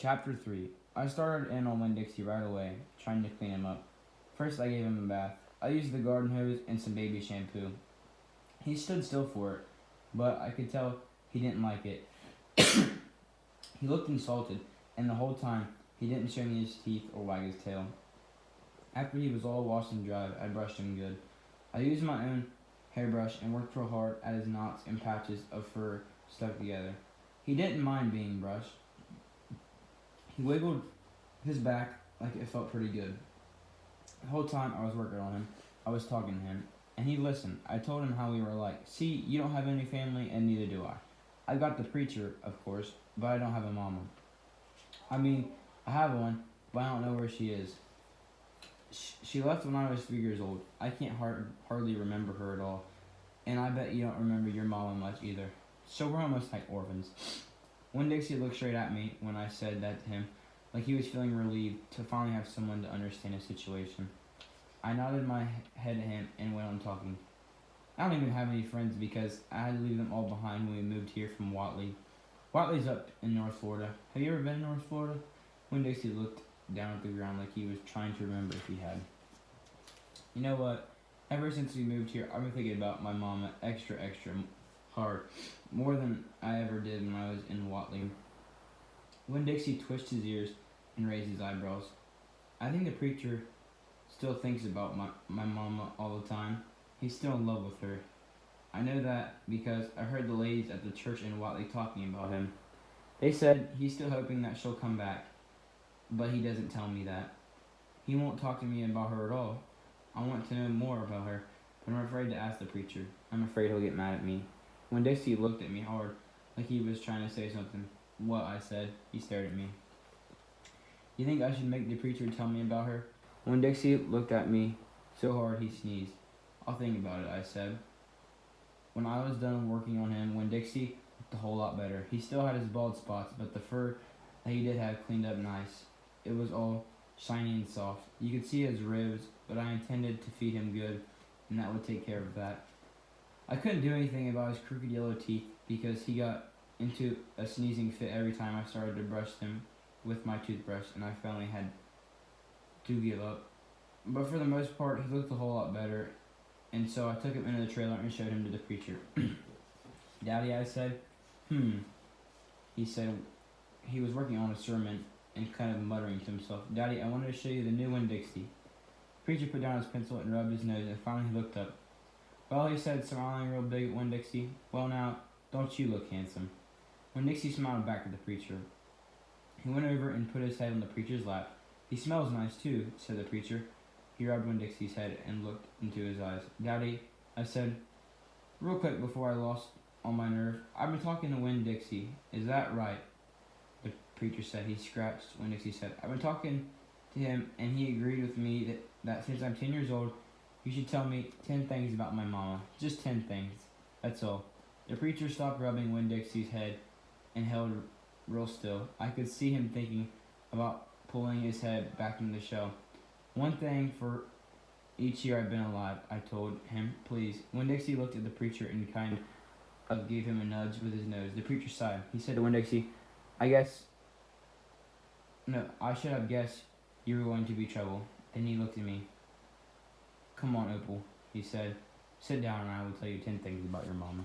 Chapter 3. I started in on Winn Dixie right away, trying to clean him up. First, I gave him a bath. I used the garden hose and some baby shampoo. He stood still for it, but I could tell he didn't like it. He looked insulted, and the whole time, he didn't show me his teeth or wag his tail. After he was all washed and dried, I brushed him good. I used my own hairbrush and worked real hard at his knots and patches of fur stuck together. He didn't mind being brushed. He wiggled his back like it felt pretty good. The whole time I was working on him, I was talking to him, and he listened. I told him how we were like. See, you don't have any family, and neither do I. I got the preacher, of course, but I don't have a mama. I mean, I have one, but I don't know where she is. She left when I was 3 years old. I can't hardly remember her at all, and I bet you don't remember your mama much either. So we're almost like orphans. Winn Dixie looked straight at me when I said that to him, like he was feeling relieved to finally have someone to understand his situation. I nodded my head at him and went on talking. I don't even have any friends because I had to leave them all behind when we moved here from Watley. Watley's up in North Florida. Have you ever been in North Florida? Winn Dixie looked down at the ground like he was trying to remember if he had. You know what? Ever since we moved here, I've been thinking about my mama extra hard. More than I ever did when I was in Watley. Winn Dixie twitched his ears and raised his eyebrows. I think the preacher still thinks about my mama all the time. He's still in love with her. I know that because I heard the ladies at the church in Watley talking about him. They said he's still hoping that she'll come back, but he doesn't tell me that. He won't talk to me about her at all. I want to know more about her, but I'm afraid to ask the preacher. I'm afraid he'll get mad at me. Winn Dixie looked at me hard, like he was trying to say something. What? I said. He stared at me. You think I should make the preacher tell me about her? Winn Dixie looked at me so hard he sneezed. I'll think about it, I said. When I was done working on him, Winn Dixie looked a whole lot better. He still had his bald spots, but the fur that he did have cleaned up nice. It was all shiny and soft. You could see his ribs, but I intended to feed him good, and that would take care of that. I couldn't do anything about his crooked yellow teeth because he got into a sneezing fit every time I started to brush them with my toothbrush, and I finally had to give up. But for the most part, he looked a whole lot better, and so I took him into the trailer and showed him to the preacher. Daddy, I said. He said he was working on a sermon and kind of muttering to himself. Daddy, I wanted to show you the new Winn Dixie. The preacher put down his pencil and rubbed his nose, and finally he looked up. Well, he said, smiling real big at Winn Dixie. Well now, don't you look handsome? Winn Dixie smiled back at the preacher. He went over and put his head on the preacher's lap. He smells nice too, said the preacher. He rubbed Winn Dixie's head and looked into his eyes. Daddy, I said, real quick before I lost all my nerve, I've been talking to Winn Dixie. Is that right? The preacher said. He scratched Winn Dixie's head. I've been talking to him, and he agreed with me that since I'm 10 years old, you should tell me 10 things about my mama. Just 10 things. That's all. The preacher stopped rubbing Winn Dixie's head and held real still. I could see him thinking about pulling his head back into the shell. One thing for each year I've been alive, I told him. Please. Winn Dixie looked at the preacher and kind of gave him a nudge with his nose. The preacher sighed. He said to Winn Dixie, I should have guessed you were going to be trouble. Then he looked at me. Come on, Opal, he said. Sit down and I will tell you 10 things about your mama.